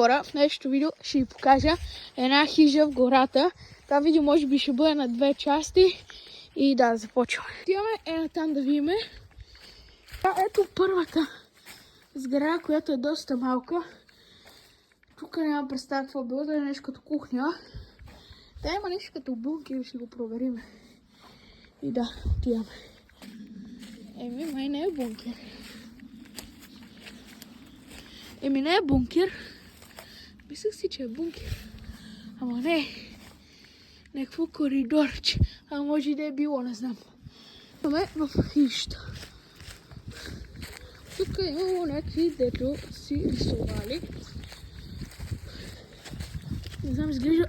В днешното видео ще ви покажа една хижа в гората. Това видео може би ще бъде на 2 части. И да, започваме. Отиваме там да видим. Ето първата сграда, която е доста малка. Тук няма представа какво било, да е нещо като кухня. Та има нещо като бункер, ще го проверим. И да, отиваме. Май не е бункер. Не е бункер. Мислех си, че е бункер. Ама не. Някакво коридорче. А може и да е било, не знам. Имаме в хища. Тук имало някакви, дето си рисували. Не знам, изглежда...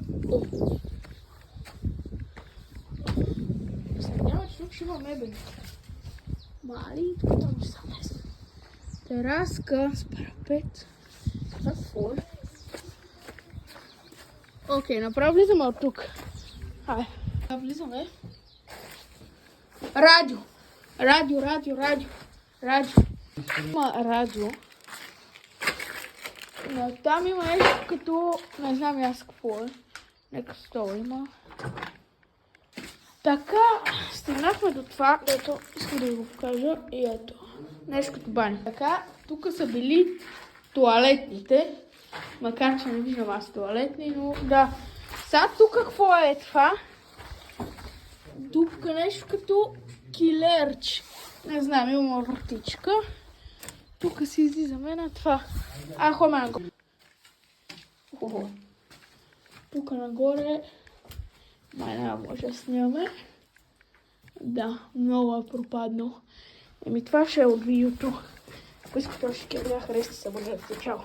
Съднява, че тук ще има мебели. Мали, тук може са место. Тераска с парапет. Какво е? Окей, направо влизаме от тук. Хайде, влизаме. Радио. Има радио. Но там има нещо като... Не знам аз какво е. Нека стол има. Така, стигнахме до това, ето, искам да ви го покажа. И ето, нещо като баня. Така, тук са били туалетните. Макар че не виждам аз туалетни, но да. Сега тук какво е това? Тук нещо като килерч. Не знам, има вратичка. Тук си излизаме на това. Ходим нагоре. Тук нагоре. Май няма може да снимаме. Да, много е пропаднал. Това ще е от видеото. Ако искате още да харесате, се абонирайте. Чао!